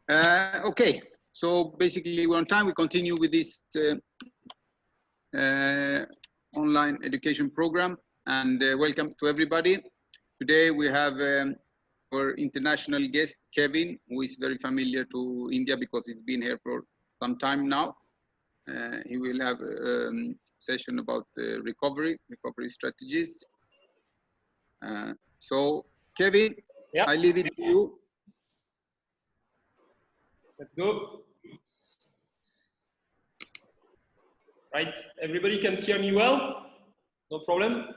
Okay, so basically we're on time. We continue with this online education program, and welcome to everybody. Today we have our international guest, Kevin, who is very familiar to India because he's been here for some time now. He will have a session about recovery strategies. So, Kevin, yeah. I leave it to you. Let's go. Right, everybody can hear me well? No problem?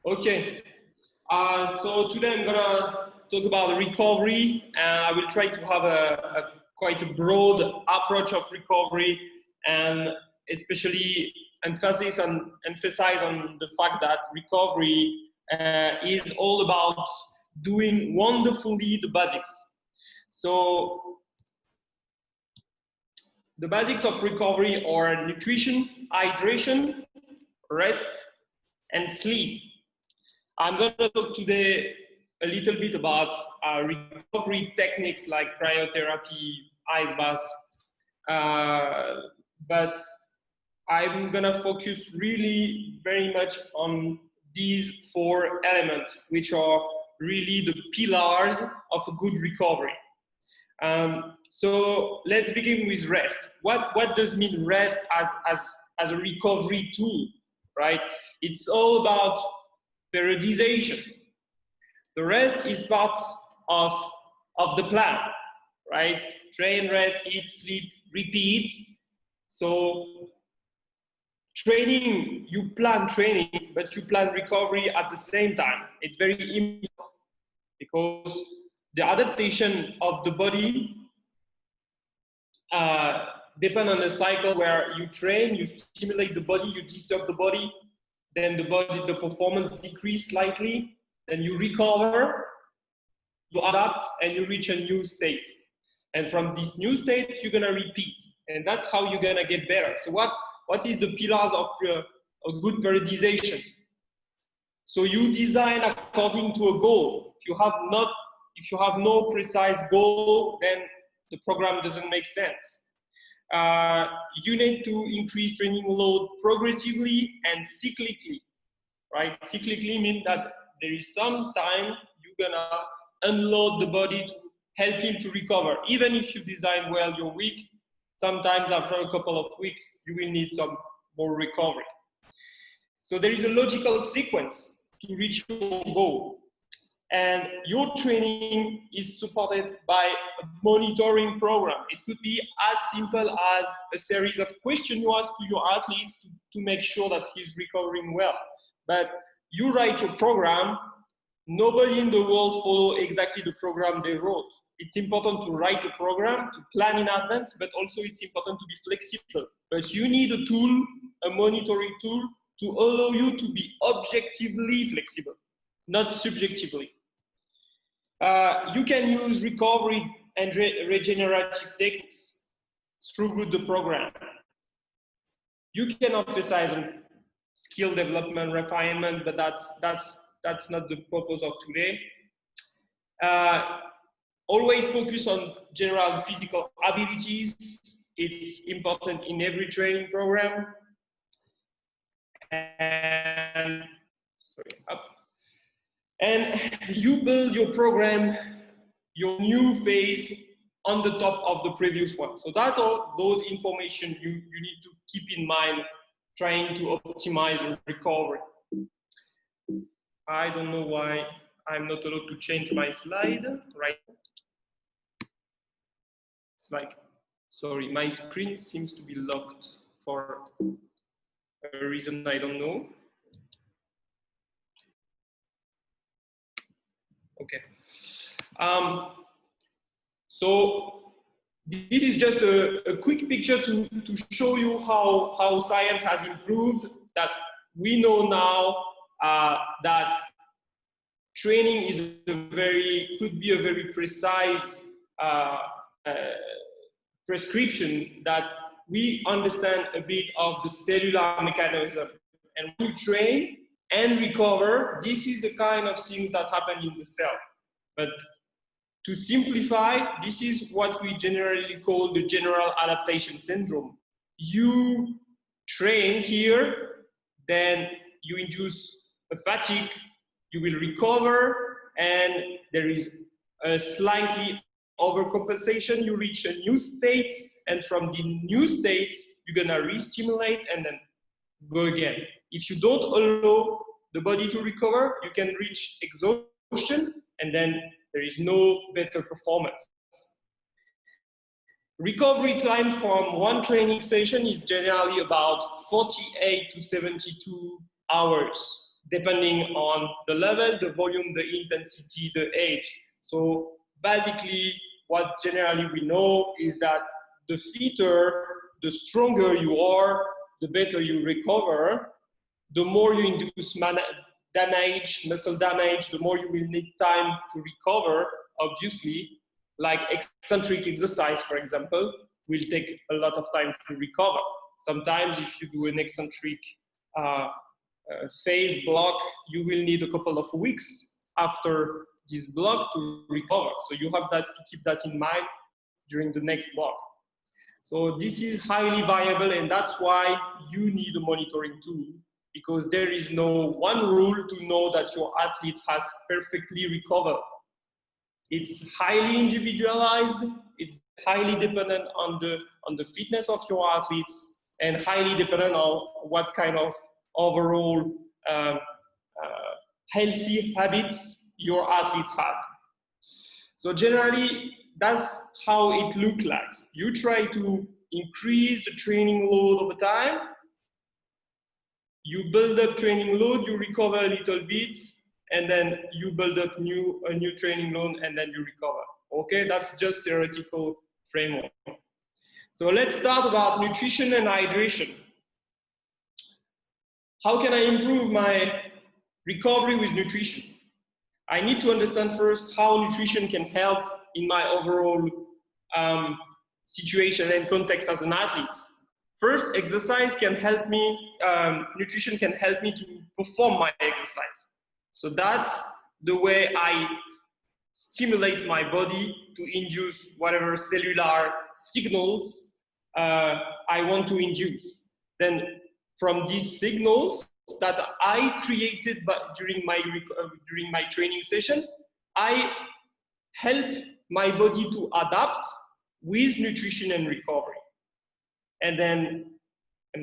Okay, so today I'm gonna talk about recovery, and I will try to have quite a broad approach of recovery, and especially emphasize on the fact that recovery is all about doing wonderfully the basics. So the basics of recovery are nutrition, hydration, rest, and sleep. I'm going to talk today a little bit about recovery techniques like cryotherapy, ice baths, but I'm going to focus really very much on these 4 elements, which are really the pillars of a good recovery. So let's begin with rest. What does mean rest as a recovery tool, right? It's all about periodization. The rest is part of the plan, right? Train, rest, eat, sleep, repeat. So training, you plan training, but you plan recovery at the same time. It's very important because the adaptation of the body depend on a cycle where you train, you stimulate the body, you disturb the body, then the performance decreases slightly, then you recover, you adapt, and you reach a new state. And from this new state, you're gonna repeat, and that's how you're gonna get better. So what is the pillars of a good periodization? So you design according to a goal. If you have no precise goal, then the program doesn't make sense. You need to increase training load progressively and cyclically, right? Cyclically means that there is some time you're gonna unload the body to help him to recover. Even if you design well your week, sometimes after a couple of weeks, you will need some more recovery. So there is a logical sequence to reach your goal. And your training is supported by a monitoring program. It could be as simple as a series of questions you ask to your athletes to make sure that he's recovering well. But you write your program, nobody in the world follow exactly the program they wrote. It's important to write a program, to plan in advance, but also it's important to be flexible. But you need a tool, a monitoring tool, to allow you to be objectively flexible, not subjectively. You can use recovery and regenerative techniques through the program. You can emphasize on skill development, refinement, but that's not the purpose of today. Always focus on general physical abilities. It's important in every training program. And you build your program, your new phase on the top of the previous one. So that all those information you need to keep in mind trying to optimize your recovery. I don't know why I'm not allowed to change my slide, right? It's like, sorry, my screen seems to be locked for a reason I don't know. Okay. So this is just a quick picture to show you how science has improved, that we know now that training could be a very precise prescription, that we understand a bit of the cellular mechanism. And when you train, and recover. This is the kind of things that happen in the cell. But to simplify, this is what we generally call the general adaptation syndrome. You train here, then you induce a fatigue, you will recover, and there is a slightly overcompensation. You reach a new state, and from the new state, you're gonna re-stimulate and then go again. If you don't allow the body to recover, you can reach exhaustion, and then there is no better performance. Recovery time from one training session is generally about 48 to 72 hours, depending on the level, the volume, the intensity, the age. So basically, what generally we know is that the fitter, the stronger you are, the better you recover. The more you induce damage, muscle damage, the more you will need time to recover, obviously. Like eccentric exercise, for example, will take a lot of time to recover. Sometimes if you do an eccentric phase block, you will need a couple of weeks after this block to recover. So you have that to keep that in mind during the next block. So this is highly variable, and that's why you need a monitoring tool, because there is no one rule to know that your athlete has perfectly recovered. It's highly individualized, it's highly dependent on the fitness of your athletes, and highly dependent on what kind of overall healthy habits your athletes have. So generally, that's how it looks like. You try to increase the training load over time, you build up training load, you recover a little bit, and then you build up a new training load, and then you recover. Okay, that's just theoretical framework. So let's start about nutrition and hydration. How can I improve my recovery with nutrition? I need to understand first how nutrition can help in my overall situation and context as an athlete. First, exercise can help me, nutrition can help me to perform my exercise. So that's the way I stimulate my body to induce whatever cellular signals I want to induce. Then from these signals that I created during my training session, I help my body to adapt with nutrition and recovery. And then,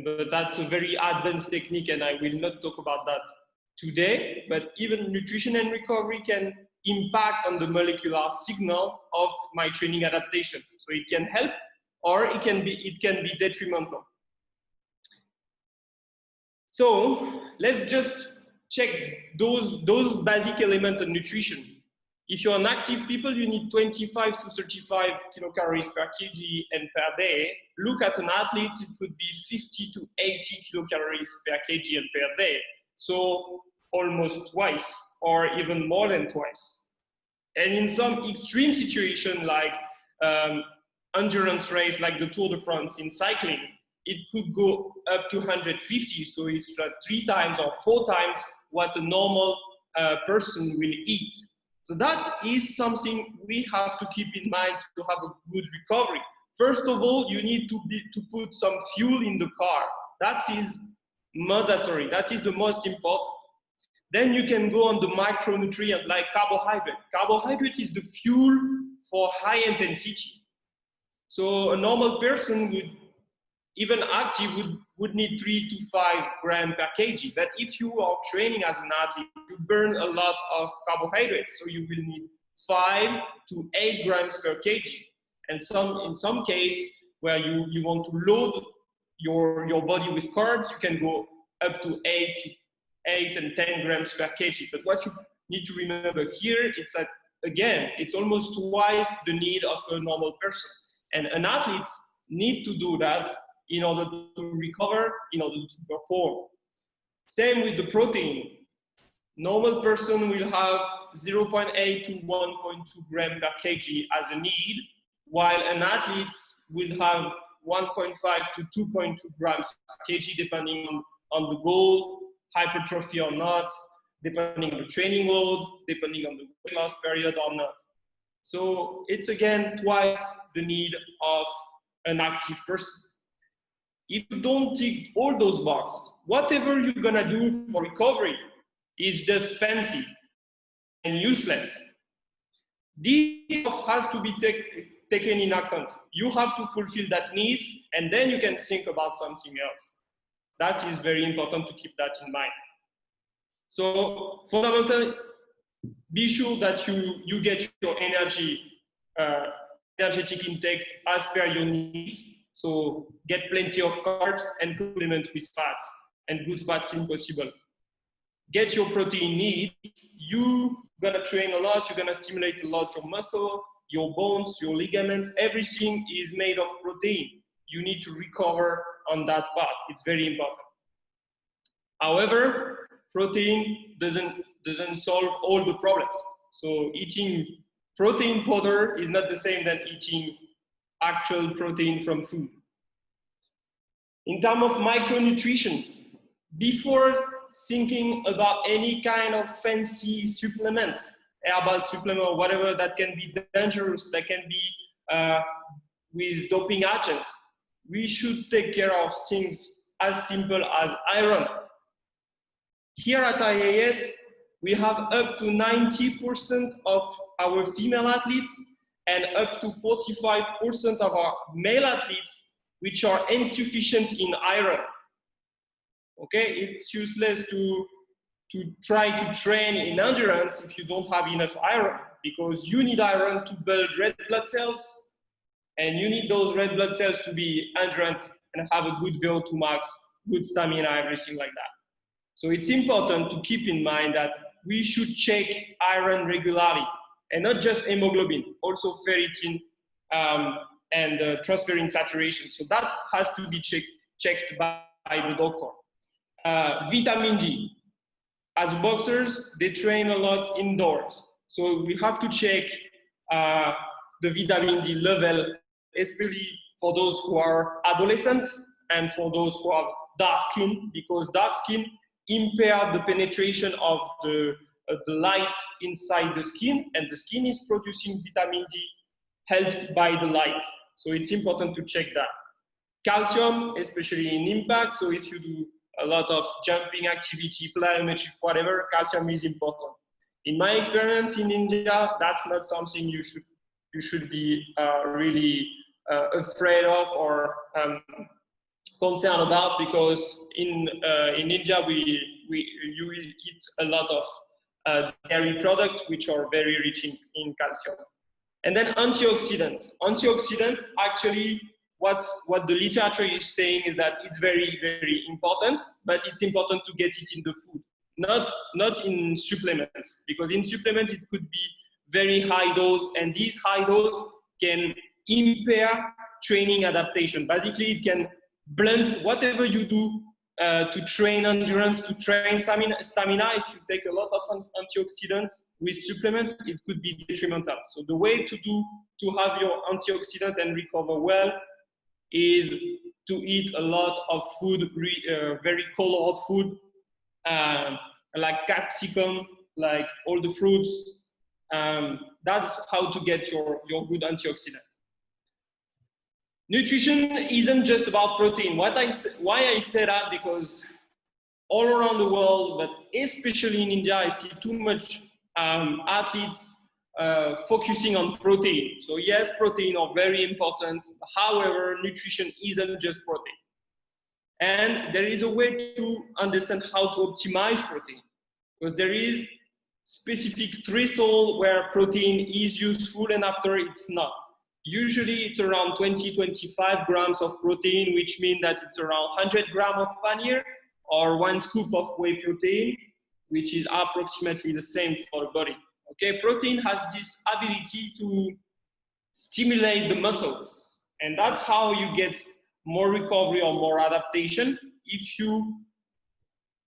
but that's a very advanced technique, and I will not talk about that today, but even nutrition and recovery can impact on the molecular signal of my training adaptation. So it can help, or it can be detrimental. So let's just check those basic elements of nutrition. If you're an active people, you need 25 to 35 kilocalories per kg and per day. Look at an athlete, it could be 50 to 80 kilocalories per kg and per day. So almost twice, or even more than twice. And in some extreme situation, like endurance race, like the Tour de France in cycling, it could go up to 150. So it's 3 times or 4 times what a normal person will eat. So that is something we have to keep in mind to have a good recovery. First of all, you need to put some fuel in the car. That is mandatory. That is the most important. Then you can go on the micronutrient like carbohydrate. Carbohydrate is the fuel for high intensity. So a normal person would, even active, would need 3 to 5 grams per kg. But if you are training as an athlete, you burn a lot of carbohydrates. So you will need 5 to 8 grams per kg. And in some case where you want to load your body with carbs, you can go up to 8 and 10 grams per kg. But what you need to remember here is that, again, it's almost twice the need of a normal person. And an athlete needs to do that in order to recover, in order to perform. Same with the protein. Normal person will have 0.8 to 1.2 grams per kg as a need, while an athlete will have 1.5 to 2.2 grams per kg depending on the goal hypertrophy or not, depending on the training load, depending on the weight loss period or not. So it's again twice the need of an active person. If you don't tick all those boxes, whatever you're gonna do for recovery is just fancy and useless. This box has to be taken in account. You have to fulfill that need, and then you can think about something else. That is very important to keep that in mind. So fundamentally, be sure that you get your energetic intake as per your needs. So get plenty of carbs and complement with fats, and good fats if possible. Get your protein needs. You're gonna train a lot, you're gonna stimulate a lot your muscle, your bones, your ligaments, everything is made of protein. You need to recover on that part. It's very important. However, protein doesn't solve all the problems. So eating protein powder is not the same than eating actual protein from food. In terms of micronutrition, before thinking about any kind of fancy supplements, herbal supplement or whatever that can be dangerous, that can be with doping agents, we should take care of things as simple as iron. Here at IAS, we have up to 90% of our female athletes and up to 45% of our male athletes which are insufficient in iron. Okay, it's useless to try to train in endurance if you don't have enough iron, because you need iron to build red blood cells, and you need those red blood cells to be endurant and have a good VO2 max, good stamina, everything like that. So it's important to keep in mind that we should check iron regularly, and not just hemoglobin, also ferritin and transferrin saturation. So that has to be checked by the doctor. Vitamin D. As boxers, they train a lot indoors. So we have to check the vitamin D level, especially for those who are adolescents and for those who have dark skin, because dark skin impair the penetration of the light inside the skin, and the skin is producing vitamin D helped by the light. So it's important to check that. Calcium, especially in impact. So if you do a lot of jumping activity, plyometric, whatever, calcium is important. In my experience in India, that's not something you should be really afraid of or concerned about, because in India you eat a lot of dairy products which are very rich in calcium. And then antioxidant. Antioxidant, actually, what the literature is saying is that it's very, very important, but it's important to get it in the food, not in supplements, because in supplements it could be very high dose, and these high dose can impair training adaptation. Basically, it can blunt whatever you do to train endurance, to train stamina. If you take a lot of antioxidants with supplements, it could be detrimental. So the way to have your antioxidant and recover well is to eat a lot of food, very colored food, like capsicum, like all the fruits. That's how to get your good antioxidant. Nutrition isn't just about protein. Why I say that, because all around the world, but especially in India, I see too much athletes focusing on protein. So yes, protein are very important. However, nutrition isn't just protein. And there is a way to understand how to optimize protein, because there is specific threshold where protein is useful and after it's not. Usually it's around 20-25 grams of protein, which means that it's around 100 grams of paneer or 1 scoop of whey protein, which is approximately the same for the body. Okay, protein has this ability to stimulate the muscles, and that's how you get more recovery or more adaptation if you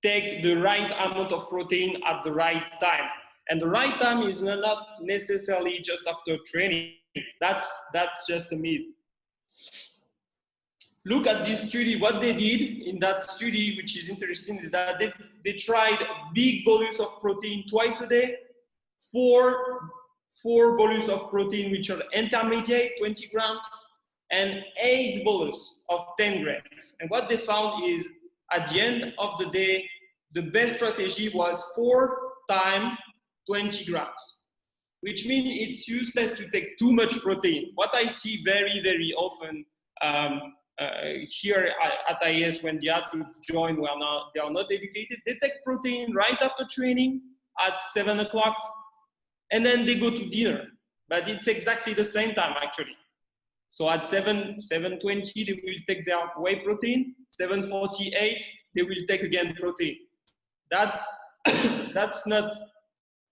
take the right amount of protein at the right time. And the right time is not necessarily just after training. That's just a myth. look at this study. What they did in that study, which is interesting, is that they tried big bolus of protein twice a day, four bolus of protein which are intermediate, 20 grams, and 8 bolus of 10 grams. And what they found is, at the end of the day, the best strategy was 4 times 20 grams, which means it's useless to take too much protein. What I see very, very often here at IS, when the athletes join, they are not educated, they take protein right after training at 7 o'clock, and then they go to dinner. But it's exactly the same time, actually. So at 7:20, they will take their whey protein. 7:48, they will take again protein. That's not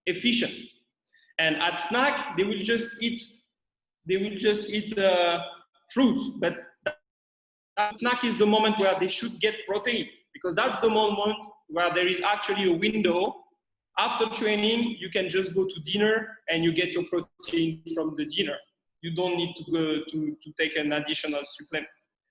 efficient. And at snack, they will just eat fruits. But that snack is the moment where they should get protein, because that's the moment where there is actually a window. After training, you can just go to dinner and you get your protein from the dinner. You don't need to go to take an additional supplement.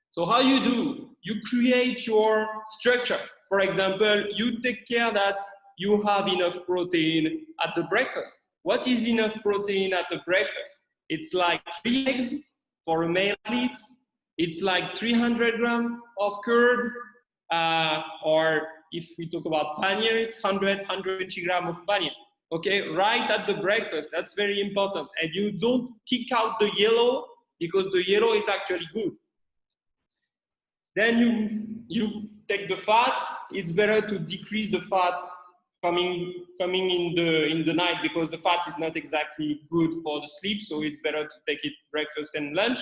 So how you do? You create your structure. For example, you take care that you have enough protein at the breakfast. What is enough protein at the breakfast? It's like 3 eggs for a male athlete. It's like 300 grams of curd, or if we talk about paneer, it's 120 grams of paneer. Okay, right at the breakfast, that's very important. And you don't kick out the yellow, because the yellow is actually good. Then you take the fats. It's better to decrease the fats coming in the night, because the fat is not exactly good for the sleep. So it's better to take it breakfast and lunch.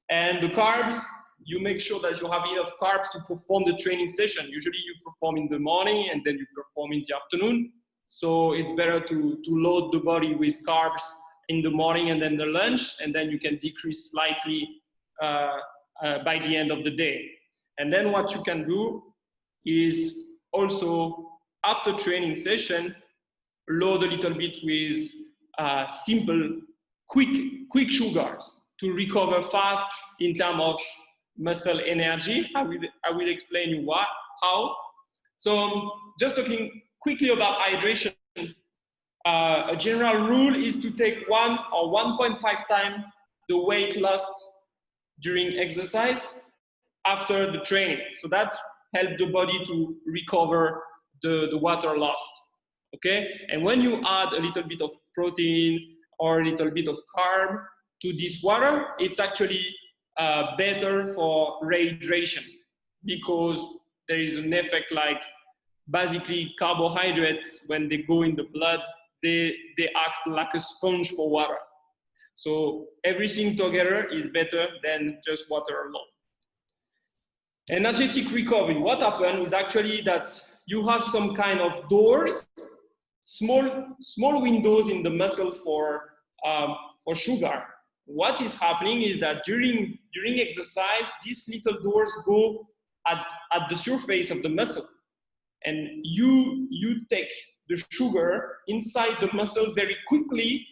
And the carbs, you make sure that you have enough carbs to perform the training session. Usually you perform in the morning and then you perform in the afternoon. So it's better to load the body with carbs in the morning and then the lunch, and then you can decrease slightly by the end of the day. And then what you can do is also, after training session, load a little bit with simple, quick sugars to recover fast in terms of muscle energy. I will explain you how. So just talking quickly about hydration, a general rule is to take 1 or 1.5 times the weight lost during exercise after the training. So that helps the body to recover the water lost. Okay? And when you add a little bit of protein or a little bit of carb to this water, it's actually better for rehydration, because there is an effect like, basically, carbohydrates, when they go in the blood, they act like a sponge for water. So everything together is better than just water alone. Energetic recovery. What happens is actually that you have some kind of doors, small windows in the muscle for sugar. What is happening is that during exercise, these little doors go at the surface of the muscle. And you take the sugar inside the muscle very quickly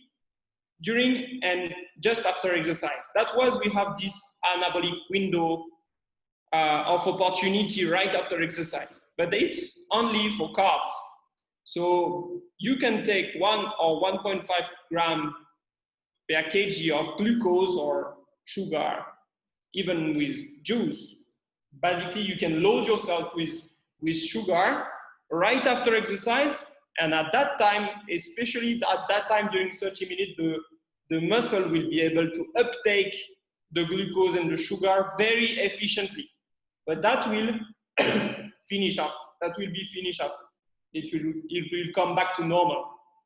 during and just after exercise. That's why we have this anabolic window of opportunity right after exercise. But it's only for carbs. So you can take 1 or 1.5 grams per kg of glucose or sugar, even with juice. Basically, you can load yourself with sugar right after exercise, and at that time, especially at that time during 30 minutes, the muscle will be able to uptake the glucose and the sugar very efficiently. But that will finish up. That will be finished up. It will come back to normal,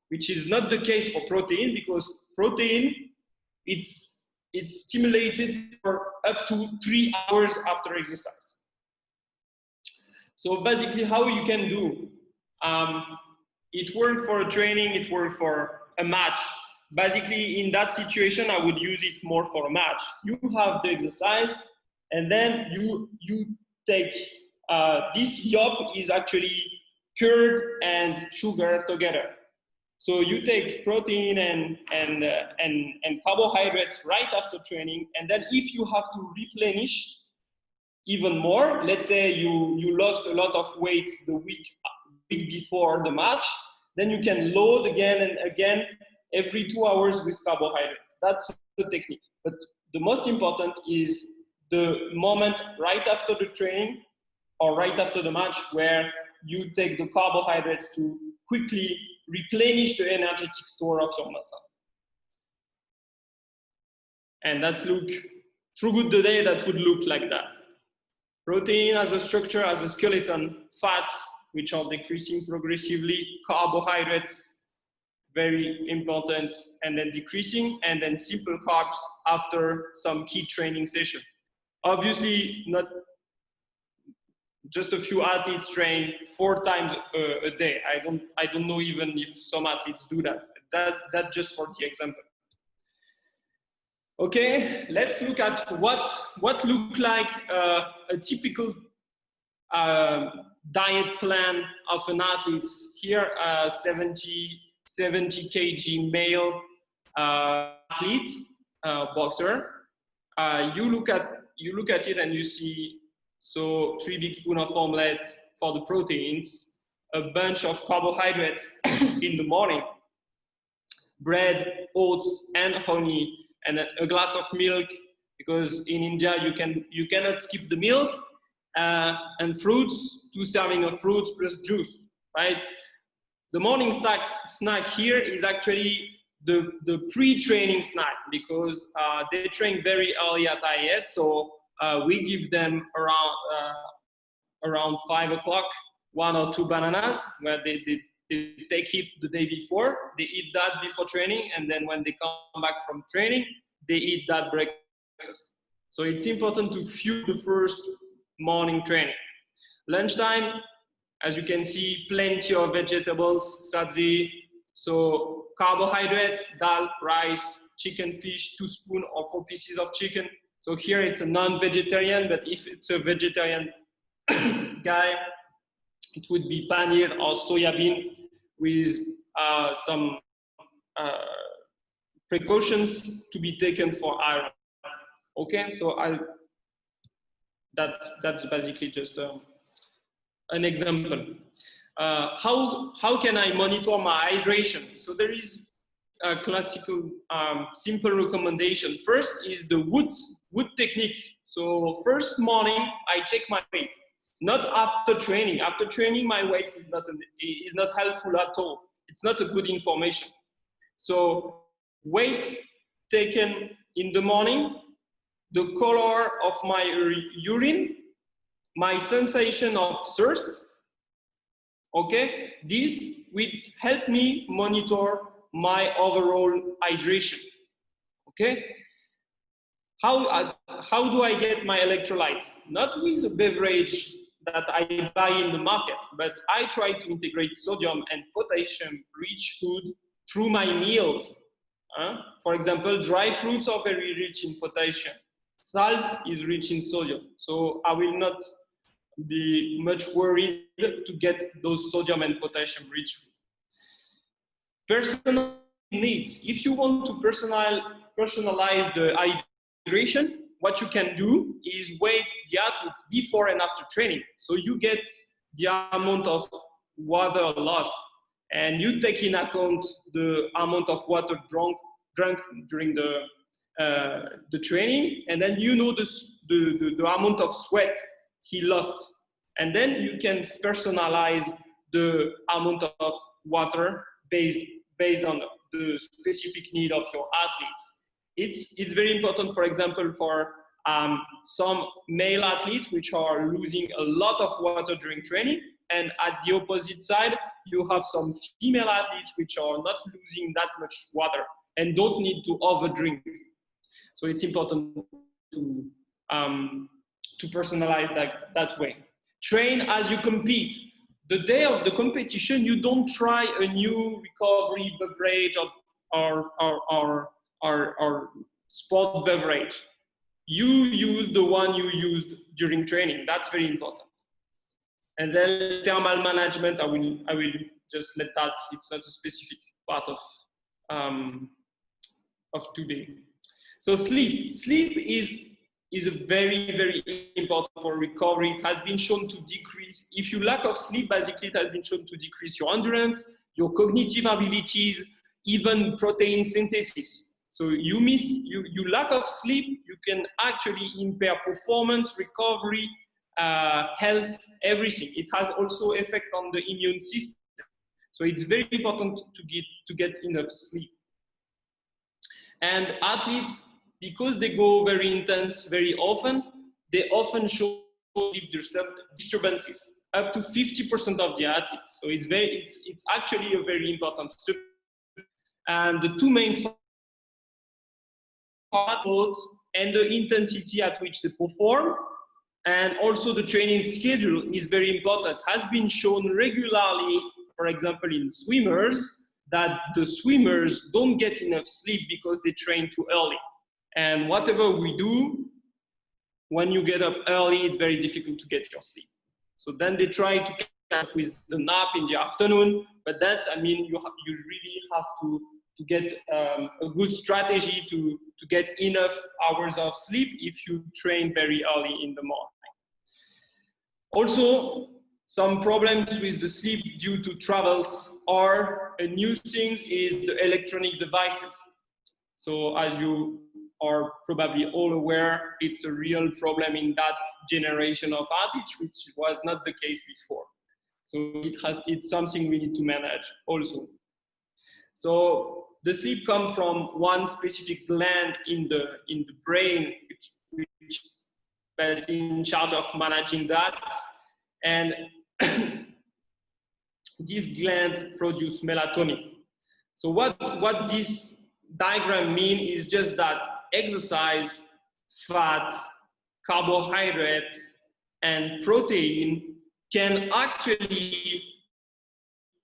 which is not the case for protein, because protein, it's stimulated for up to 3 hours after exercise. So basically, how you can do, it worked for a training, it worked for a match. Basically, in that situation, I would use it more for a match. You have the exercise, and then you take this yolk is actually curd and sugar together. So you take protein and carbohydrates right after training, and then if you have to replenish, even more. Let's say you lost a lot of weight the week before the match, then you can load again and again every 2 hours with carbohydrates. That's the technique. But the most important is the moment right after the training or right after the match where you take the carbohydrates to quickly replenish the energetic store of your muscle. And that's look, throughout the day, that would look like that. Protein as a structure, as a skeleton, fats, which are decreasing progressively, carbohydrates, very important, and then decreasing, and then simple carbs after some key training session. Obviously, not just a few athletes train 4 times a day. I don't know even if some athletes do that. That's just for the example. Okay, let's look at what look like a typical diet plan of an athlete. Here, 70 kg male athlete, boxer. You look at it and you see, so 3 big spoons of omelette for the proteins, a bunch of carbohydrates in the morning, bread, oats, and honey, and a glass of milk, because in India you cannot skip the milk, and fruits, 2 servings of fruits plus juice, right? The morning snack here is actually the pre-training snack, because they train very early at IAS, so we give them around 5 o'clock 1 or 2 bananas, where they take it the day before, they eat that before training, and then when they come back from training, they eat that breakfast. So it's important to fuel the first morning training. Lunchtime, as you can see, plenty of vegetables, sabzi, so carbohydrates, dal, rice, chicken, fish, 2 spoons or 4 pieces of chicken. So here it's a non-vegetarian, but if it's a vegetarian guy, it would be paneer or soya bean with some precautions to be taken for iron. Okay, so that's basically just an example. How can I monitor my hydration? So there is a classical simple recommendation. First is the wood technique. So first morning I check my weight. Not after training. After training, my weight is not helpful at all. It's not a good information. So weight taken in the morning, the color of my urine, my sensation of thirst. Okay, this will help me monitor my overall hydration. Okay. How do I get my electrolytes? Not with a beverage that I buy in the market, but I try to integrate sodium and potassium-rich food through my meals. For example, dry fruits are very rich in potassium. Salt is rich in sodium, so I will not be much worried to get those sodium and potassium-rich food. Personal needs. If you want to personalize the hydration, what you can do is weigh the athletes before and after training. So you get the amount of water lost, and you take in account the amount of water drunk during the training, and then you know the amount of sweat he lost. And then you can personalize the amount of water based on the specific need of your athletes. It's very important, for example, for some male athletes which are losing a lot of water during training, and at the opposite side, you have some female athletes which are not losing that much water and don't need to overdrink. So it's important to personalize that way. Train as you compete. The day of the competition, you don't try a new recovery beverage or sport beverage. You use the one you used during training. That's very important. And then thermal management, I will just let that. It's not a specific part of today. So sleep is very, very important for recovery. It has been shown to decrease, if you lack of sleep, basically it has been shown to decrease your endurance, your cognitive abilities, even protein synthesis. So you lack of sleep, you can actually impair performance, recovery, health, everything. It has also effect on the immune system. So it's very important to get enough sleep. And athletes, because they go very intense very often, they often show sleep disturbances, up to 50% of the athletes. So it's actually a very important subject. And the two main factors and the intensity at which they perform, and also the training schedule is very important. Has been shown regularly, for example, in swimmers, that the swimmers don't get enough sleep because they train too early. And whatever we do, when you get up early, it's very difficult to get your sleep. So then they try to catch up with the nap in the afternoon, but that, I mean, you really have to get a good strategy to get enough hours of sleep if you train very early in the morning. Also, some problems with the sleep due to travels or a new thing is the electronic devices. So as you are probably all aware, it's a real problem in that generation of athletes, which was not the case before. So it's something we need to manage also. So the sleep comes from one specific gland in the brain, which is basically in charge of managing that. And this gland produces melatonin. So what this diagram means is just that exercise, fat, carbohydrates, and protein can actually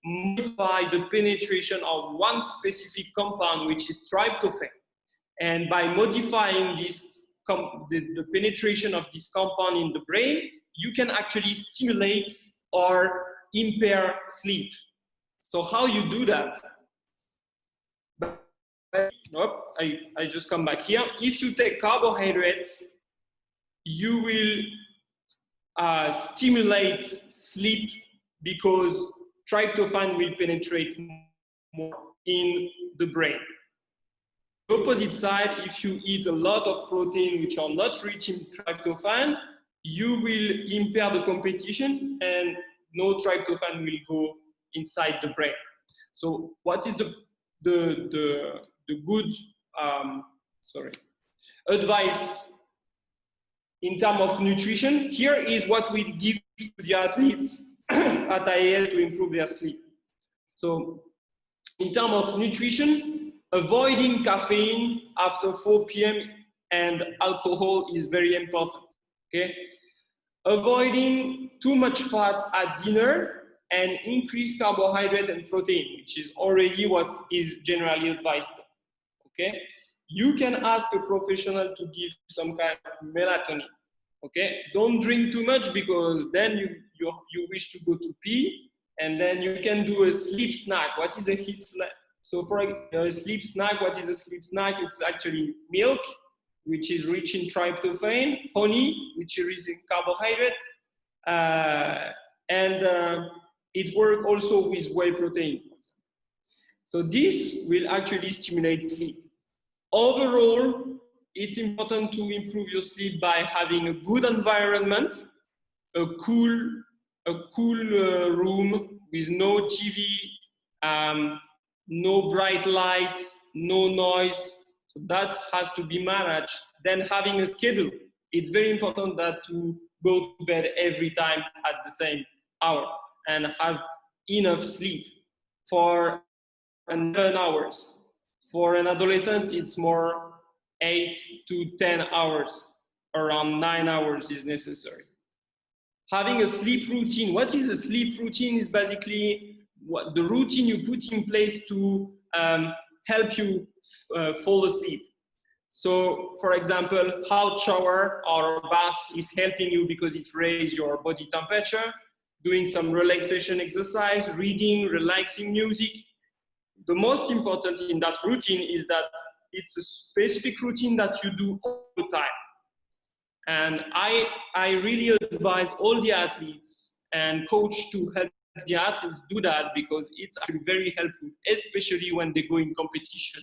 modify the penetration of one specific compound, which is tryptophan. And by modifying this, the penetration of this compound in the brain, you can actually stimulate or impair sleep. So how you do that? I just come back here. If you take carbohydrates, you will stimulate sleep because tryptophan will penetrate more in the brain. The opposite side, if you eat a lot of protein which are not rich in tryptophan, you will impair the competition and no tryptophan will go inside the brain. So what is the good advice in terms of nutrition? Here is what we give to the athletes at IAS to improve their sleep. So in terms of nutrition, avoiding caffeine after 4 p.m. and alcohol is very important. Okay? Avoiding too much fat at dinner and increase carbohydrate and protein, which is already what is generally advised. Okay? You can ask a professional to give some kind of melatonin. Okay? Don't drink too much because then you wish to go to pee, and then you can do a sleep snack. What is a heat snack? So for a sleep snack, what is a sleep snack? It's actually milk, which is rich in tryptophan, honey, which is rich in carbohydrate, and it works also with whey protein. So this will actually stimulate sleep. Overall, it's important to improve your sleep by having a good environment, a cool room with no TV, no bright lights, no noise. So that has to be managed. Then having a schedule. It's very important that to go to bed every time at the same hour and have enough sleep for 7 hours. For an adolescent, it's more 8 to 10 hours. Around 9 hours is necessary. Having a sleep routine. What is a sleep routine? Is basically what the routine you put in place to help you fall asleep. So, for example, hot shower or bath is helping you because it raises your body temperature. Doing some relaxation exercise, reading, relaxing music. The most important in that routine is that it's a specific routine that you do all the time. And I really advise all the athletes and coach to help the athletes do that, because it's actually very helpful, especially when they go in competition.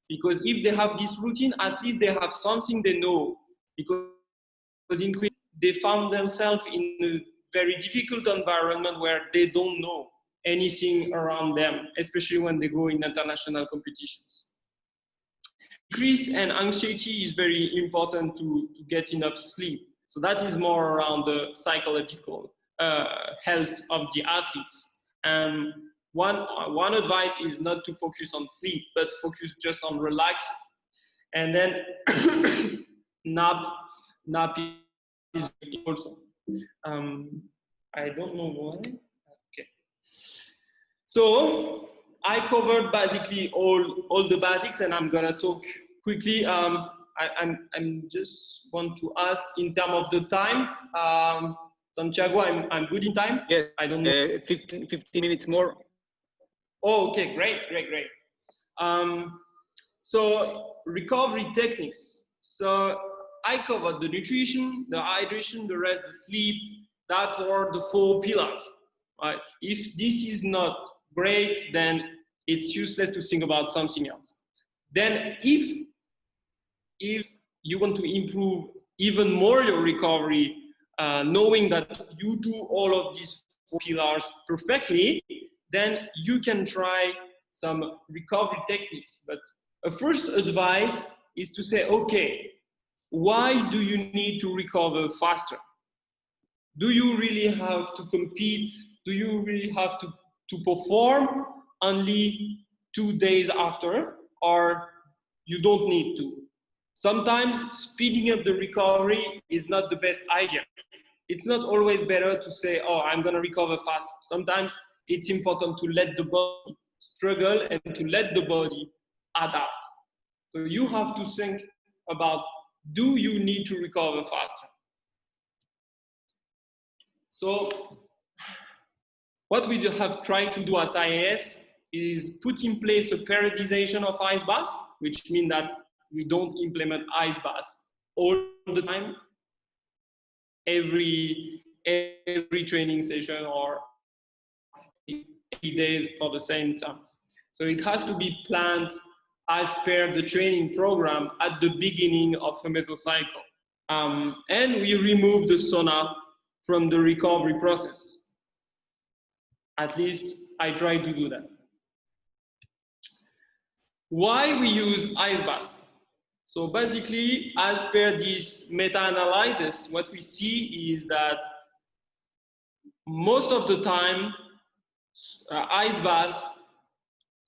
Because if they have this routine, at least they have something they know. Because in they found themselves in a very difficult environment where they don't know anything around them, especially when they go in international competitions. Decrease and anxiety is very important to get enough sleep. So that is more around the psychological health of the athletes. And one advice is not to focus on sleep, but focus just on relaxing. And then nap is also. I don't know why. Okay. So I covered basically all the basics, and I'm gonna talk quickly. I'm just want to ask in terms of the time. Santiago, I'm good in time. Yes. I don't know. 15 minutes more. Oh, okay, great. So recovery techniques. So I covered the nutrition, the hydration, the rest, the sleep. That were the 4 pillars. Right? If this is not great, then it's useless to think about something else. Then if you want to improve even more your recovery, knowing that you do all of these 4 pillars perfectly, then you can try some recovery techniques. But a first advice is to say, okay, why do you need to recover faster? Do you really have to compete? Do you really have to perform only 2 days after, or you don't need to? Sometimes speeding up the recovery is not the best idea. It's not always better to say, oh, I'm going to recover faster. Sometimes it's important to let the body struggle and to let the body adapt. So you have to think about, do you need to recover faster? So what we have tried to do at IAS is put in place a periodization of ice baths, which means that we don't implement ice baths all the time, every training session or 8 days for the same time. So it has to be planned as per the training program at the beginning of a mesocycle. And we remove the sauna from the recovery process. At least I try to do that. Why we use ice baths? So basically, as per this meta-analysis, what we see is that most of the time, ice baths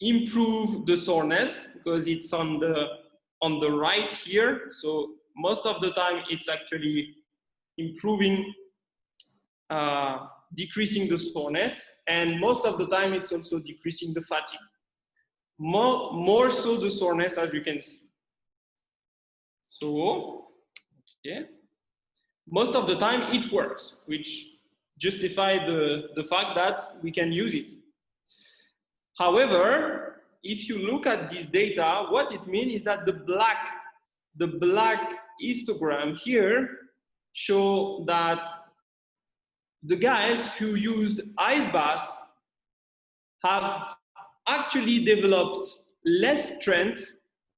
improve the soreness because it's on the right here. So most of the time, it's actually improving, decreasing the soreness, and most of the time, it's also decreasing the fatigue. More so the soreness, as you can see. So, okay. Most of the time it works, which justifies the fact that we can use it. However, if you look at this data, what it means is that the black histogram here show that the guys who used ice baths have actually developed less strength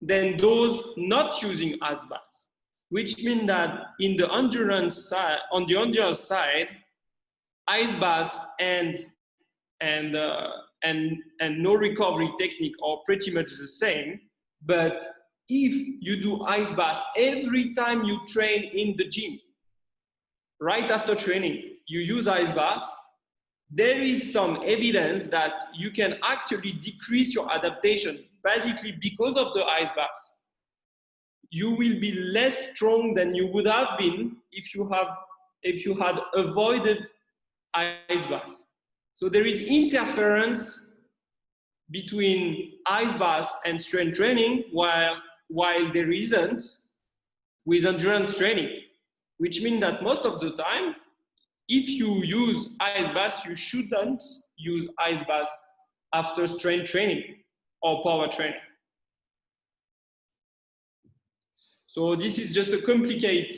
than those not using ice baths, which means that in the endurance side, on the endurance side, ice baths and no recovery technique are pretty much the same. But if you do ice baths every time you train in the gym, right after training, you use ice baths, there is some evidence that you can actually decrease your adaptation, basically because of the ice baths. You will be less strong than you would have been if you had avoided ice baths. So there is interference between ice baths and strength training, while there isn't with endurance training, which means that most of the time, if you use ice baths, you shouldn't use ice baths after strength training or power training. So this is just a complicated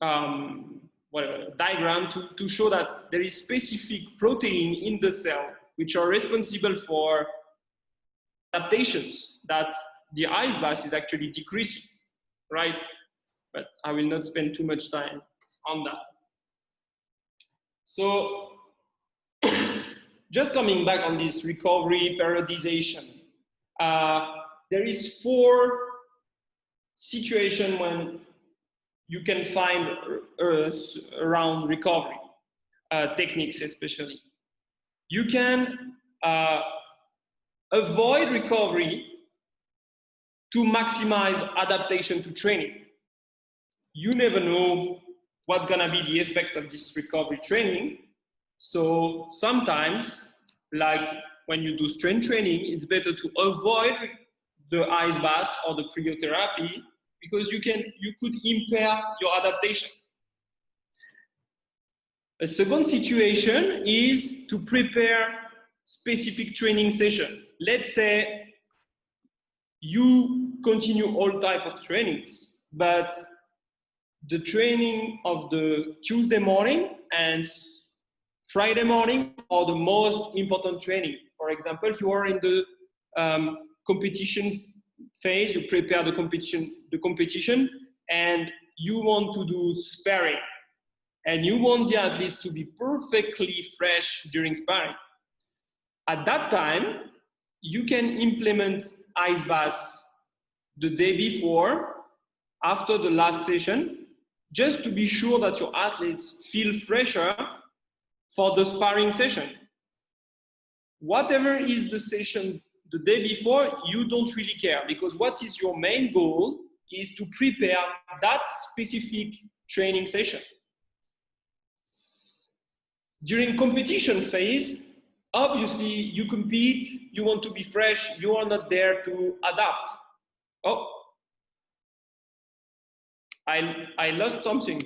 diagram to show that there is specific protein in the cell which are responsible for adaptations that the ice bath is actually decreasing, right? But I will not spend too much time on that. So just coming back on this recovery periodization, there is 4 situations when you can find around recovery techniques especially. You can avoid recovery to maximize adaptation to training. You never know what's gonna be the effect of this recovery training. So sometimes, like when you do strength training, it's better to avoid the ice bath or the cryotherapy because you could impair your adaptation. A second situation is to prepare specific training session. Let's say you continue all type of trainings, but the training of the Tuesday morning and Friday morning are the most important training. For example, you are in the competition phase, you prepare the competition, and you want to do sparring, and you want the athletes to be perfectly fresh during sparring. At that time, you can implement ice baths the day before, after the last session, just to be sure that your athletes feel fresher for the sparring session. Whatever is the session the day before, you don't really care, because what is your main goal is to prepare that specific training session. During competition phase, obviously you compete, you want to be fresh, you are not there to adapt. Oh, I lost something.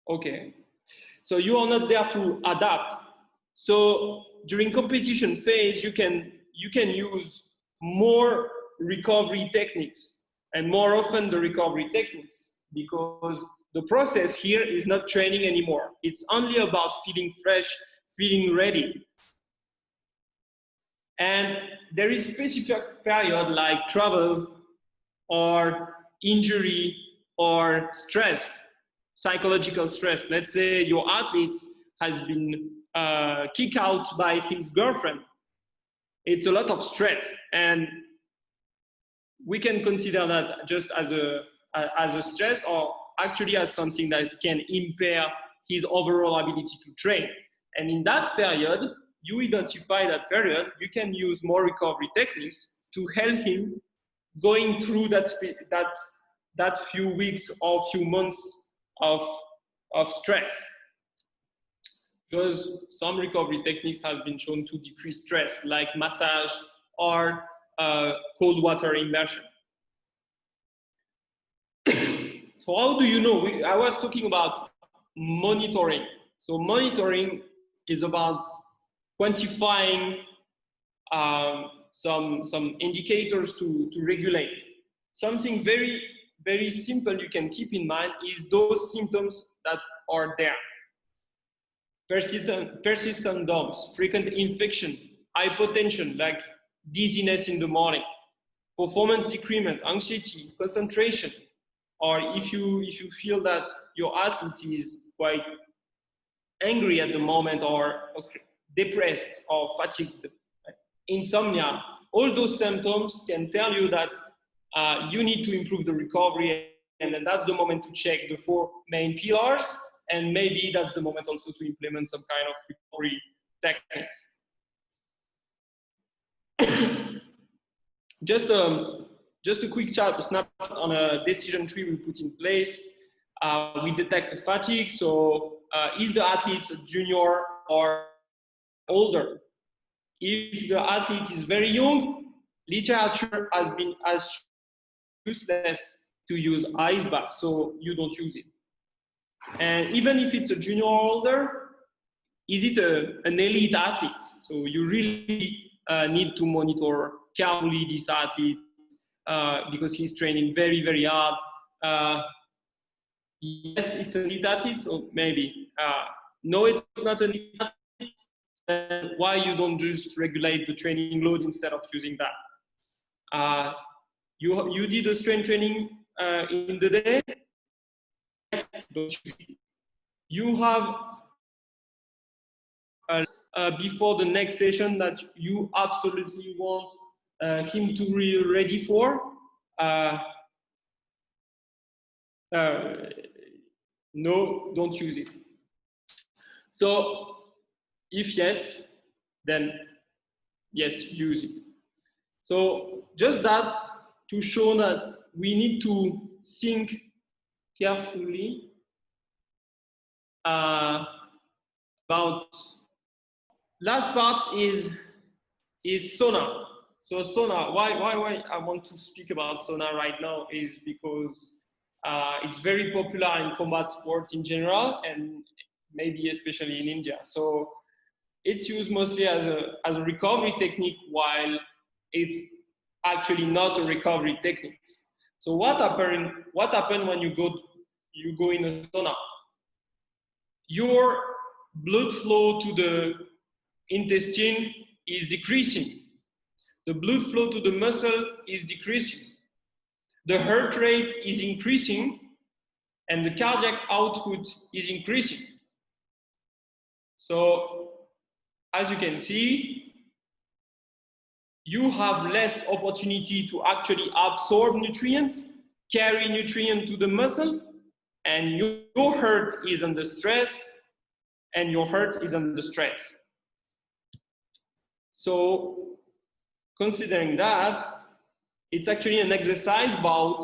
Okay, so you are not there to adapt. So during competition phase, you can use more recovery techniques, and more often the recovery techniques, because the process here is not training anymore. It's only about feeling fresh, feeling ready. And there is specific period like travel or injury or stress, psychological stress. Let's say your athlete has been kicked out by his girlfriend. It's a lot of stress, and we can consider that just as a stress, or actually as something that can impair his overall ability to train. And in that period, you identify that period, you can use more recovery techniques to help him going through that few weeks or few months of stress. Because some recovery techniques have been shown to decrease stress, like massage or cold water immersion. So how do you know? I was talking about monitoring. So monitoring is about quantifying some indicators to regulate. Something very, very simple you can keep in mind is those symptoms that are there. Persistent DOMS, frequent infection, hypotension, like dizziness in the morning, performance decrement, anxiety, concentration, or if you feel that your athlete is quite angry at the moment, or depressed or fatigued, insomnia, all those symptoms can tell you that you need to improve the recovery, and then that's the moment to check the 4 main pillars, and maybe that's the moment also to implement some kind of recovery techniques. Just a quick snapshot on a decision tree we put in place. We detect fatigue. So is the athlete a junior or older? If the athlete is very young, literature has been as useless to use ice bath, so you don't use it. And even if it's a junior or older, is it an elite athlete? So you really need to monitor carefully this athlete because he's training very, very hard. Yes, it's an elite athlete, so maybe. No, it's not an elite athlete. Then why you don't just regulate the training load instead of using that? You did a strength training in the day. Yes, don't use it. You have before the next session that you absolutely want him to be ready for. No, don't use it. So if yes, then yes, use it. So just that to show that we need to think carefully about. Last part is sauna. So sauna, why I want to speak about sauna right now is because it's very popular in combat sport in general and maybe especially in India. So it's used mostly as a recovery technique while it's actually not a recovery technique. So what happened when you go in a sauna? Your blood flow to the intestine is decreasing. The blood flow to the muscle is decreasing. The heart rate is increasing and the cardiac output is increasing. So as you can see, you have less opportunity to actually absorb nutrients, carry nutrients to the muscle, and your heart is under stress, and your heart is under stress. So considering that, it's actually an exercise bout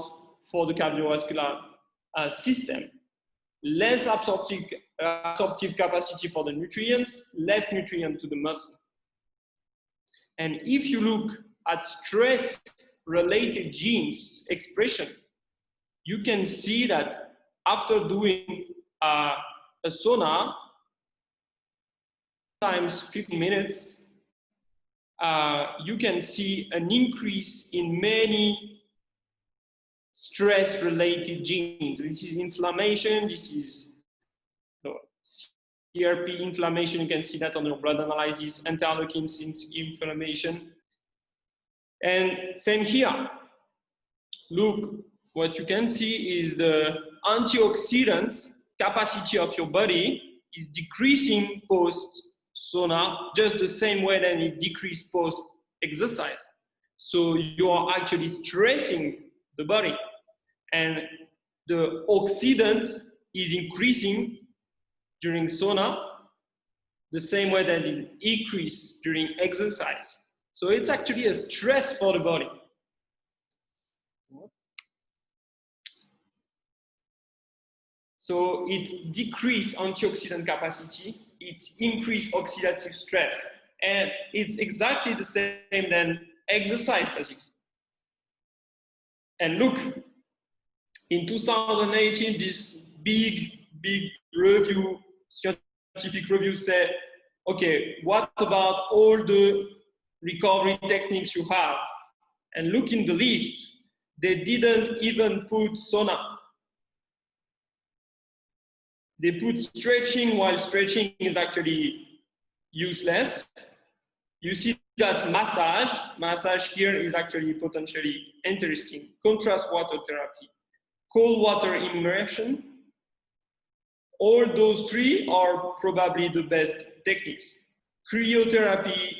for the cardiovascular system. Less absorptive capacity for the nutrients, less nutrient to the muscle. And if you look at stress-related genes expression, you can see that after doing a sauna, times 50 minutes, you can see an increase in many stress-related genes. This is inflammation, this is CRP inflammation, you can see that on your blood analysis, interleukins inflammation. And same here. Look, what you can see is the antioxidant capacity of your body is decreasing post-sauna, just the same way that it decreased post-exercise. So you are actually stressing the body. And the oxidant is increasing during sauna, the same way that it increases during exercise. So it's actually a stress for the body. So it decreases antioxidant capacity, it increases oxidative stress, and it's exactly the same than exercise basically. And look, in 2018, this big review, scientific review said, okay, what about all the recovery techniques you have? And look in the list, they didn't even put sauna. They put stretching, while stretching is actually useless. You see that massage here is actually potentially interesting. Contrast water therapy, cold water immersion. All those three are probably the best techniques. Cryotherapy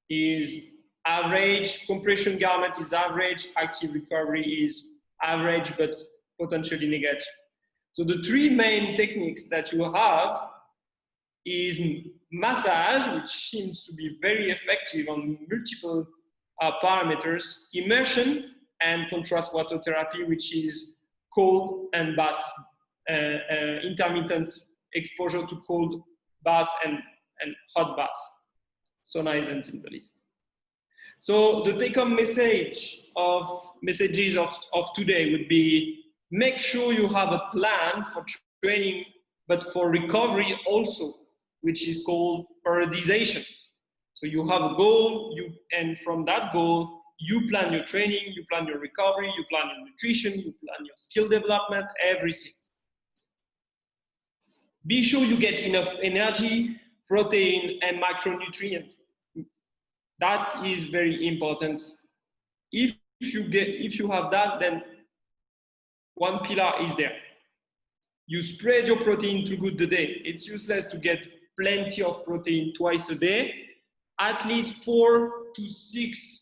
is average, compression garment is average, active recovery is average but potentially negative. So the three main techniques that you have is massage, which seems to be very effective on multiple parameters, immersion, and contrast water therapy, which is cold and bath, intermittent exposure to cold bath and hot bath. Sauna isn't in the list. So the take-home messages of today would be, make sure you have a plan for training, but for recovery also, which is called periodization. So you have a goal, and from that goal, you plan your training, you plan your recovery, you plan your nutrition, you plan your skill development, everything. Be sure you get enough energy, protein, and macronutrient. That is very important. If you have that, then one pillar is there. You spread your protein throughout the day. It's useless to get plenty of protein twice a day. At least 4 to 6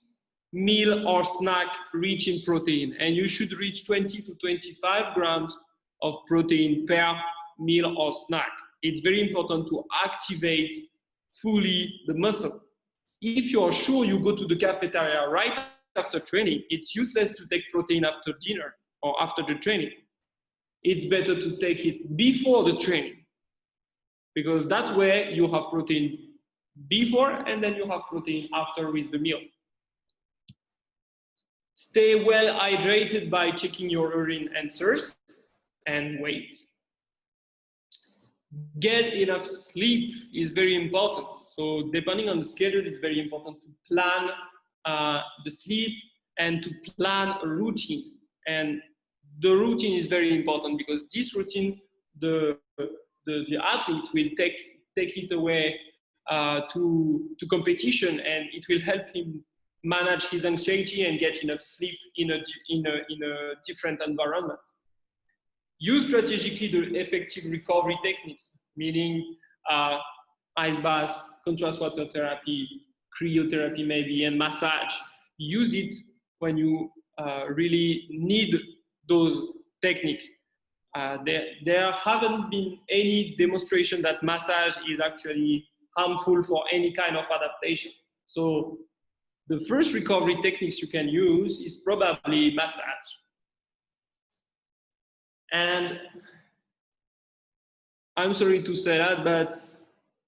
meal or snack rich in protein, and you should reach 20 to 25 grams of protein per meal or snack. It's very important to activate fully the muscle. If you're sure you go to the cafeteria right after training, it's useless to take protein after dinner or after the training. It's better to take it before the training, because that way you have protein before and then you have protein after with the meal. Stay well hydrated by checking your urine and thirst, and wait. Get enough sleep is very important. So depending on the schedule, it's very important to plan the sleep and to plan a routine. And the routine is very important, because this routine, the athlete will take it away to competition, and it will help him manage his anxiety and get enough sleep in a different environment. Use strategically the effective recovery techniques, meaning ice baths, contrast water therapy, cryotherapy maybe, and massage. Use it when you really need those techniques. There haven't been any demonstration that massage is actually harmful for any kind of adaptation. So the first recovery techniques you can use is probably massage. And I'm sorry to say that, but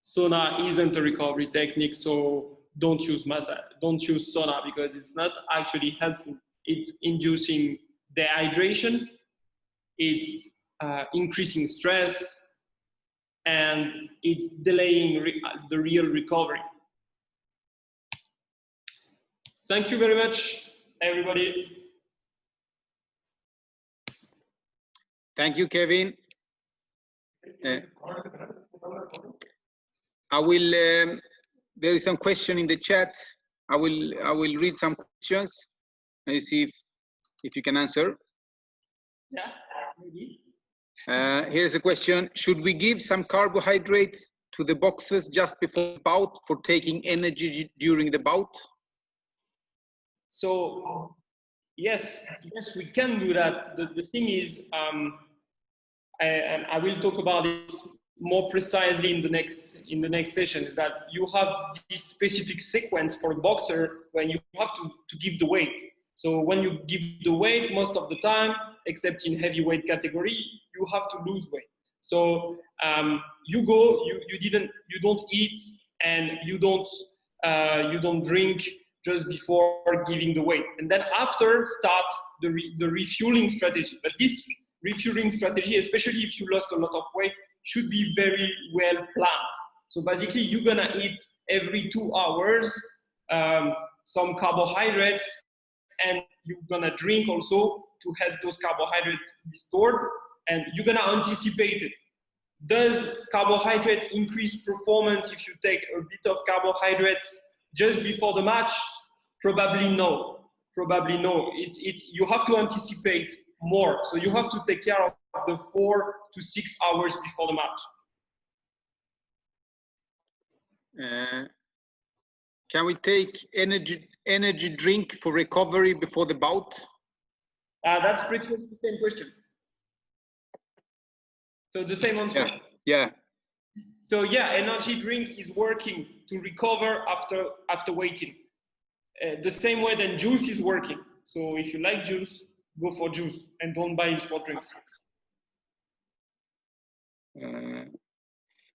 sauna isn't a recovery technique, so don't use massage, don't use sauna, because it's not actually helpful. It's inducing dehydration, it's increasing stress, and it's delaying the real recovery. Thank you very much, everybody. Thank you, Kevin. I will. There is some question in the chat. I will read some questions and see if you can answer. Yeah, maybe. Here's a question: should we give some carbohydrates to the boxers just before the bout for taking energy during the bout? So yes, we can do that. The thing is, and I will talk about it more precisely in the next session, is that you have this specific sequence for a boxer when you have to give the weight. So when you give the weight, most of the time, except in heavyweight category, you have to lose weight. So you don't eat and you don't drink just before giving the weight, and then after start the refueling strategy. But this refueling strategy, especially if you lost a lot of weight, should be very well planned. So basically, you're gonna eat every 2 hours some carbohydrates, and you're gonna drink also to help those carbohydrates to be stored, and you're gonna anticipate it. Does carbohydrate increase performance if you take a bit of carbohydrates just before the match? Probably no. Probably no. You have to anticipate more. So you have to take care of the 4 to 6 hours before the match. Can we take energy drink for recovery before the bout? That's pretty much the same question. So the same answer. Yeah. So yeah, energy drink is working to recover after waiting. The same way that juice is working. So if you like juice, go for juice and don't buy sport drinks.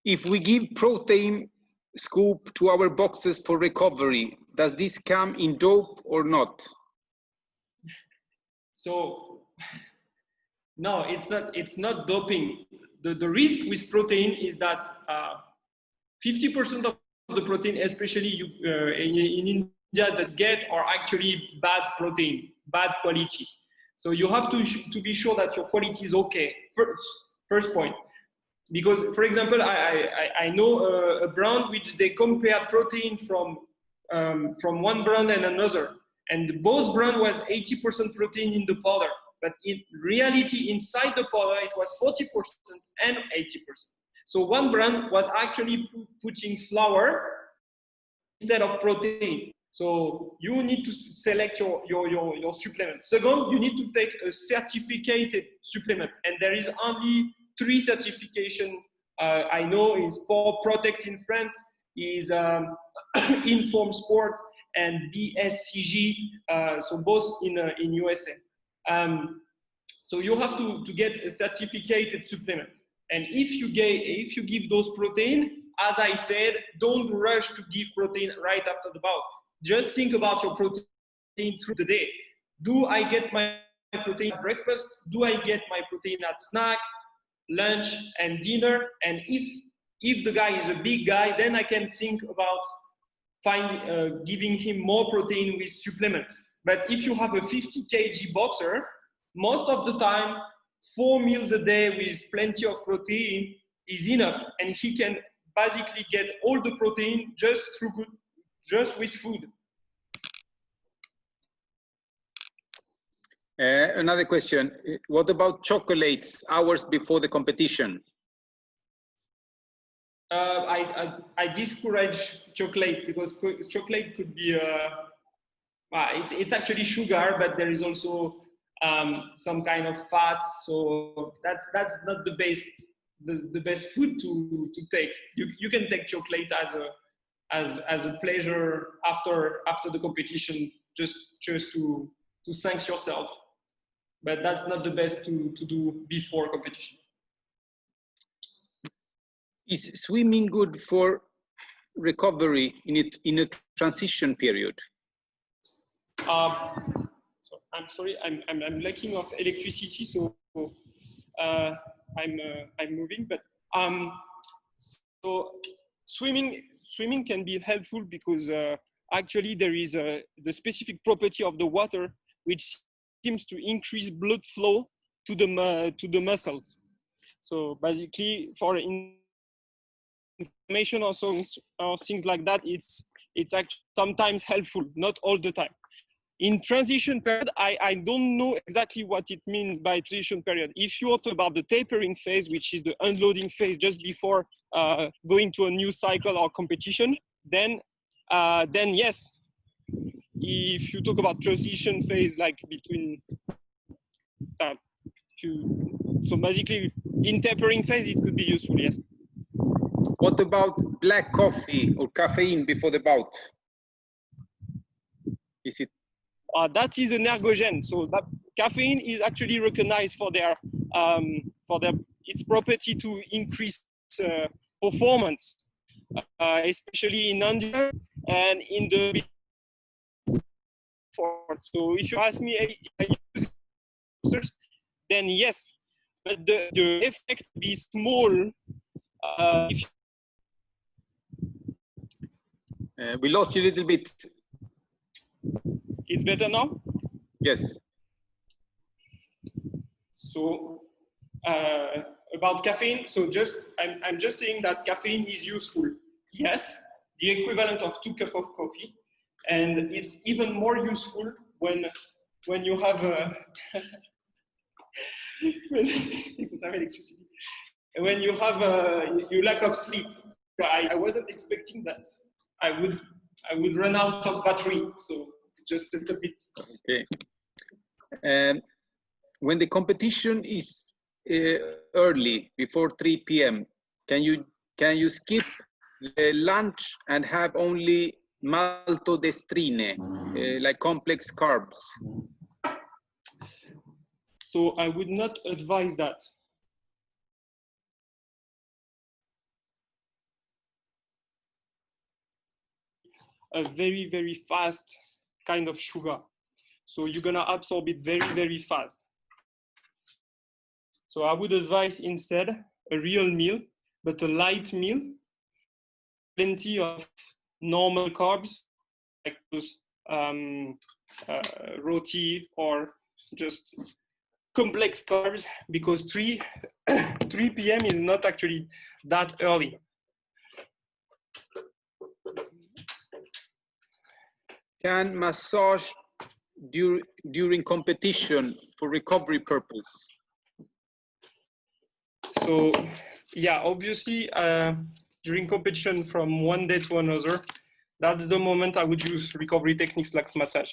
If we give protein scoop to our boxers for recovery, does this come in dope or not? So no, it's not doping. The risk with protein is that 50% of the protein, especially in India, that get are actually bad protein, bad quality. So you have to be sure that your quality is okay. First point. Because, for example, I know a brand which they compare protein from one brand and another, and both brand was 80% protein in the powder, but in reality inside the powder it was 40% and 80%. So one brand was actually putting flour instead of protein. So you need to select your supplement. Second, you need to take a certificated supplement, and there is only 3 certification I know is Sport Protect in France, is Inform Sport, and BSCG, so both in USA. So you have to get a certificated supplement. And if you give those protein, as I said, don't rush to give protein right after the bout. Just think about your protein through the day. Do I get my protein at breakfast? Do I get my protein at snack, lunch, and dinner? And if the guy is a big guy, then I can think about giving him more protein with supplements. But if you have a 50 kg boxer, most of the time, 4 meals a day with plenty of protein is enough, and he can basically get all the protein just with food. Another question, what about chocolates hours before the competition? I discourage chocolate, because chocolate could be, it's actually sugar, but there is also some kind of fats, so that's not the best food to take. You can take chocolate as a pleasure after the competition, just to thank yourself, but that's not the best to do before competition. Is swimming good for recovery in a transition period? So I'm sorry, I'm lacking of electricity, so I'm moving. But so swimming can be helpful because actually there is the specific property of the water which seems to increase blood flow to the muscles. So basically, for information or things like that, it's actually sometimes helpful, not all the time. In transition period, I don't know exactly what it means by transition period. If you talk about the tapering phase, which is the unloading phase just before going to a new cycle or competition, then yes. If you talk about transition phase, like between, so basically in tapering phase, it could be useful, yes. What about black coffee or caffeine before the bout? Is it? That is an ergogen. So that caffeine is actually recognized for its property to increase performance, especially in endurance and in the sport. So if you ask me, I use it, then yes, but the effect be small. We lost you a little bit. It's better now? Yes. So about caffeine, so I'm just saying that caffeine is useful. Yes, the equivalent of 2 cups of coffee, and it's even more useful when you have when you have you lack of sleep. I wasn't expecting that. I would run out of battery, so just a little bit. Okay. When the competition is early, before 3 p.m., can you skip the lunch and have only maltodextrine, like complex carbs? So I would not advise that. A very, very fast kind of sugar. So you're gonna absorb it very, very fast. So I would advise instead a real meal, but a light meal, plenty of normal carbs, like those roti or just complex carbs because 3 p.m. is not actually that early. Can massage during competition for recovery purpose? So yeah, obviously during competition from one day to another, that's the moment I would use recovery techniques like massage.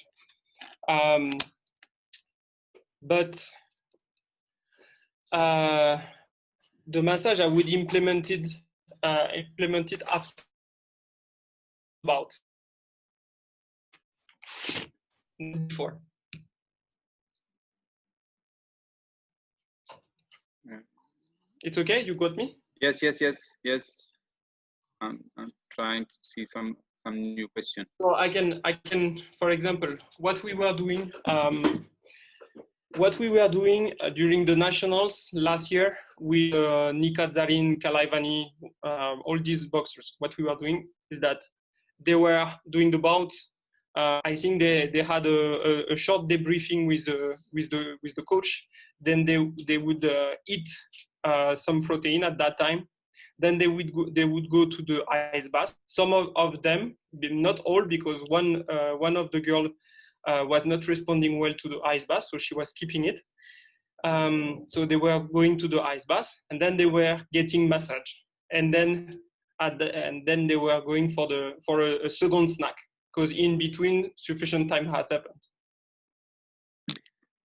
But the massage I would implement it after about before. Yeah. It's okay, you got me? Yes. I'm trying to see some new question. So I can, for example, what we were doing during the nationals last year with Nika Zarin, Kalaivani, all these boxers. What we were doing is that they were doing the bout. I think they had a short debriefing with the coach. Then they would eat some protein at that time. Then they would go to the ice bath. Some of them, not all, because one of the girl was not responding well to the ice bath, so she was skipping it. So they were going to the ice bath, and then they were getting massage, and then they were going for a second snack, because in between sufficient time has happened.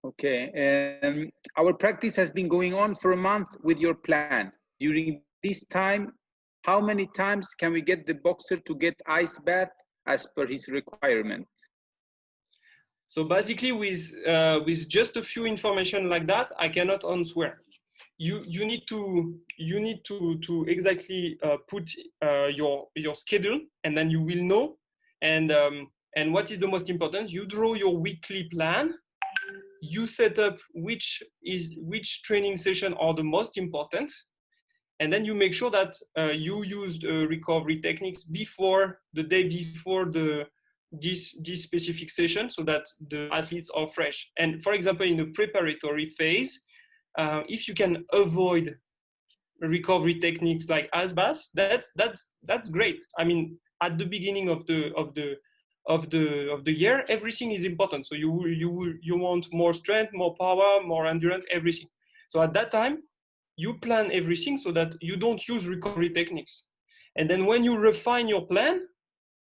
Okay, our practice has been going on for a month with your plan. During this time, how many times can we get the boxer to get ice bath as per his requirement? So basically, with just a few information like that, I cannot answer. You need to exactly put your schedule, and then you will know. And what is the most important? You draw your weekly plan. You set up which training session are the most important, and then you make sure that you use the recovery techniques before the day before this specific session, so that the athletes are fresh. And for example, in the preparatory phase, if you can avoid recovery techniques like ice baths, that's great. I mean, at the beginning of the year, everything is important. So you want more strength, more power, more endurance, everything. So at that time, you plan everything so that you don't use recovery techniques. And then when you refine your plan,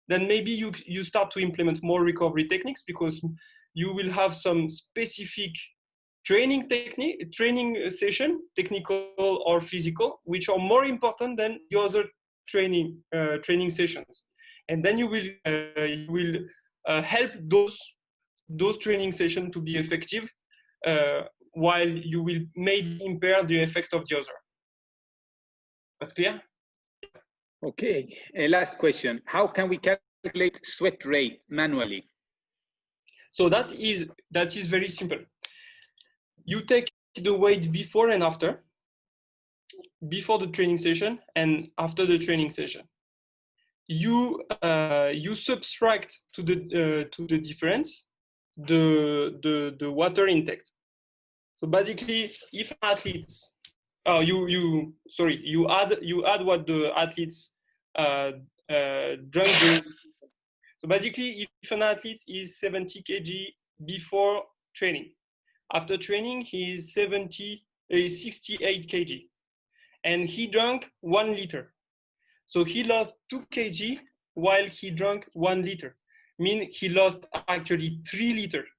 then maybe you start to implement more recovery techniques, because you will have some specific training session, technical or physical, which are more important than the other training sessions. And then you will help those training sessions to be effective, while you will maybe impair the effect of the other. That's clear? Okay, last question. How can we calculate sweat rate manually? So that is very simple. You take the weight before and after, before the training session and after the training session. You subtract to the difference the water intake. So basically, if athletes, you add what the athletes drank. So basically, if an athlete is 70 kg before training, after training he is 68 kg, and he drank 1 liter. So he lost 2 kg while he drank 1 liter. Mean he lost actually 3 liters.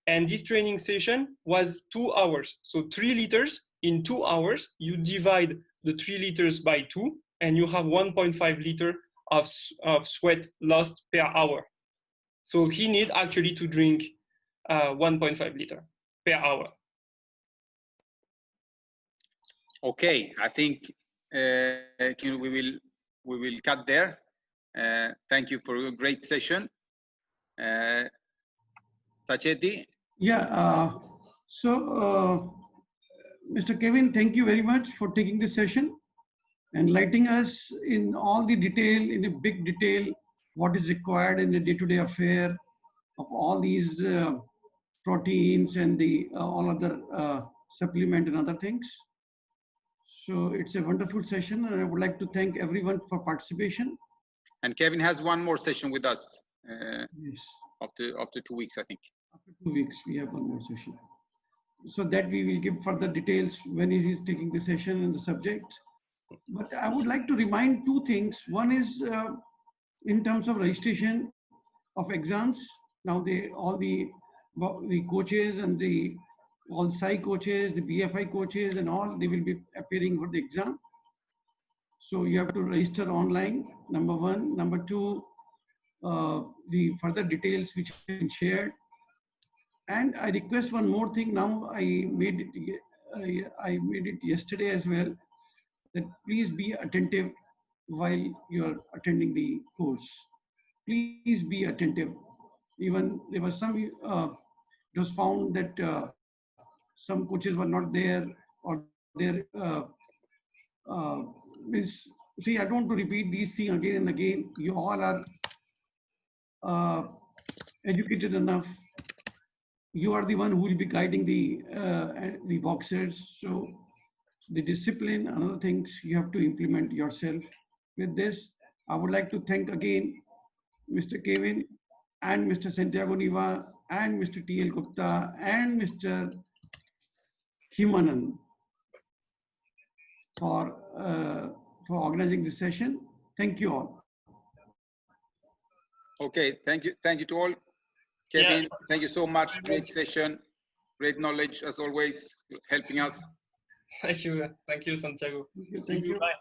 And this training session was 2 hours. So 3 liters in 2 hours, you divide the 3 liters by 2, and you have 1.5 liter of sweat lost per hour. So he need actually to drink 1.5 liter per hour. Okay, I think we will cut there. Thank you for a great session. Sacheti? Yeah, Mr. Kevin, thank you very much for taking this session, enlightening us in all the detail, in a big detail, what is required in the day-to-day affair of all these proteins and the all other supplement and other things. So it's a wonderful session, and I would like to thank everyone for participation. And Kevin has one more session with us Yes. after 2 weeks, I think. After 2 weeks, we have one more session. So that we will give further details when he is taking the session and the subject. But I would like to remind two things. One is in terms of registration of exams. Now all the coaches and all PSY coaches, the BFI coaches and all, they will be appearing for the exam. So you have to register online, number one. Number two, the further details which have been shared. And I request one more thing now. I made it yesterday as well, that please be attentive while you are attending the course. Please be attentive. Even there was some, it was found that some coaches were not there, or there means, see, I don't want to repeat these things again and again. You all are educated enough. You are the one who will be guiding the boxers. So the discipline and other things you have to implement yourself. With this, I would like to thank again Mr. Kevin and Mr. Santiago Niva and Mr. T.L. Gupta and Mr. Himanan for organizing this session. Thank you all. Okay, thank you to all. Kevin, thank you so much. Great session, great knowledge as always, helping us. Thank you, Santiago. Thank you. Bye.